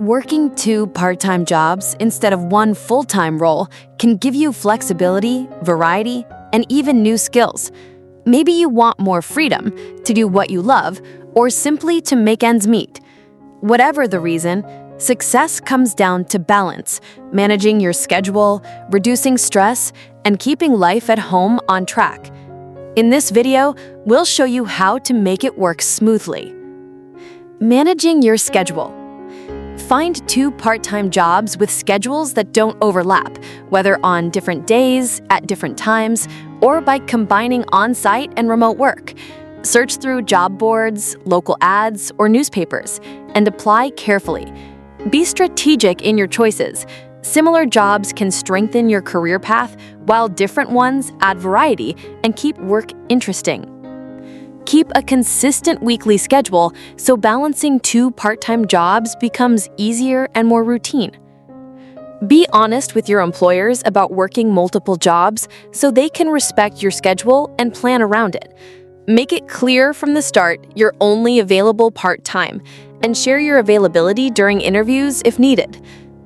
Working two part-time jobs instead of one full-time role can give you flexibility, variety, and even new skills. Maybe you want more freedom to do what you love or simply to make ends meet. Whatever the reason, success comes down to balance, managing your schedule, reducing stress, and keeping life at home on track. In this video, we'll show you how to make it work smoothly. Managing your schedule. Find two part-time jobs with schedules that don't overlap, whether on different days, at different times, or by combining on-site and remote work. Search through job boards, local ads, or newspapers, and apply carefully. Be strategic in your choices. Similar jobs can strengthen your career path, while different ones add variety and keep work interesting. Keep a consistent weekly schedule so balancing two part-time jobs becomes easier and more routine. Be honest with your employers about working multiple jobs so they can respect your schedule and plan around it. Make it clear from the start you're only available part-time, and share your availability during interviews if needed.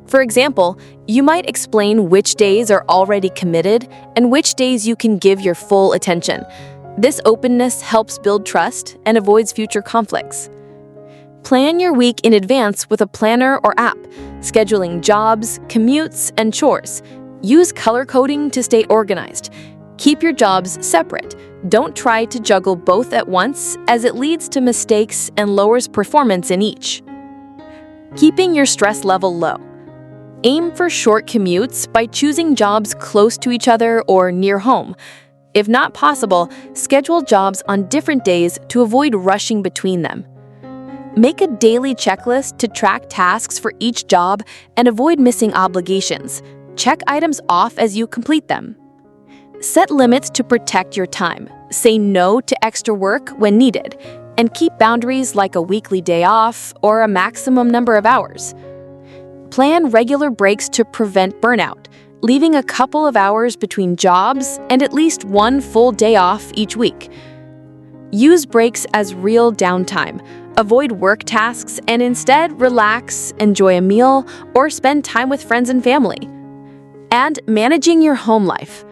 For example, you might explain which days are already committed and which days you can give your full attention. This openness helps build trust and avoids future conflicts. Plan your week in advance with a planner or app, scheduling jobs, commutes, and chores. Use color coding to stay organized. Keep your jobs separate. Don't try to juggle both at once, as it leads to mistakes and lowers performance in each. Keeping your stress level low. Aim for short commutes by choosing jobs close to each other or near home. If not possible, schedule jobs on different days to avoid rushing between them. Make a daily checklist to track tasks for each job and avoid missing obligations. Check items off as you complete them. Set limits to protect your time. Say no to extra work when needed, and keep boundaries like a weekly day off or a maximum number of hours. Plan regular breaks to prevent burnout, leaving a couple of hours between jobs and at least one full day off each week. Use breaks as real downtime. Avoid work tasks and instead relax, enjoy a meal, or spend time with friends and family. And managing your home life.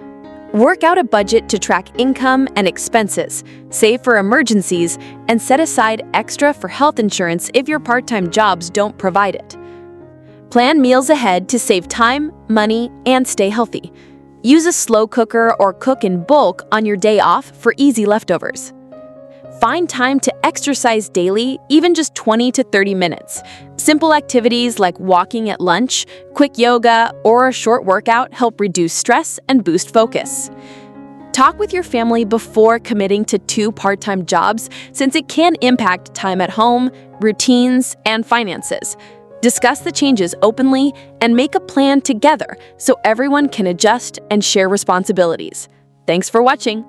Work out a budget to track income and expenses, save for emergencies, and set aside extra for health insurance if your part-time jobs don't provide it. Plan meals ahead to save time, money, and stay healthy. Use a slow cooker or cook in bulk on your day off for easy leftovers. Find time to exercise daily, even just 20 to 30 minutes. Simple activities like walking at lunch, quick yoga, or a short workout help reduce stress and boost focus. Talk with your family before committing to two part-time jobs, since it can impact time at home, routines, and finances. Discuss the changes openly and make a plan together so everyone can adjust and share responsibilities. Thanks for watching.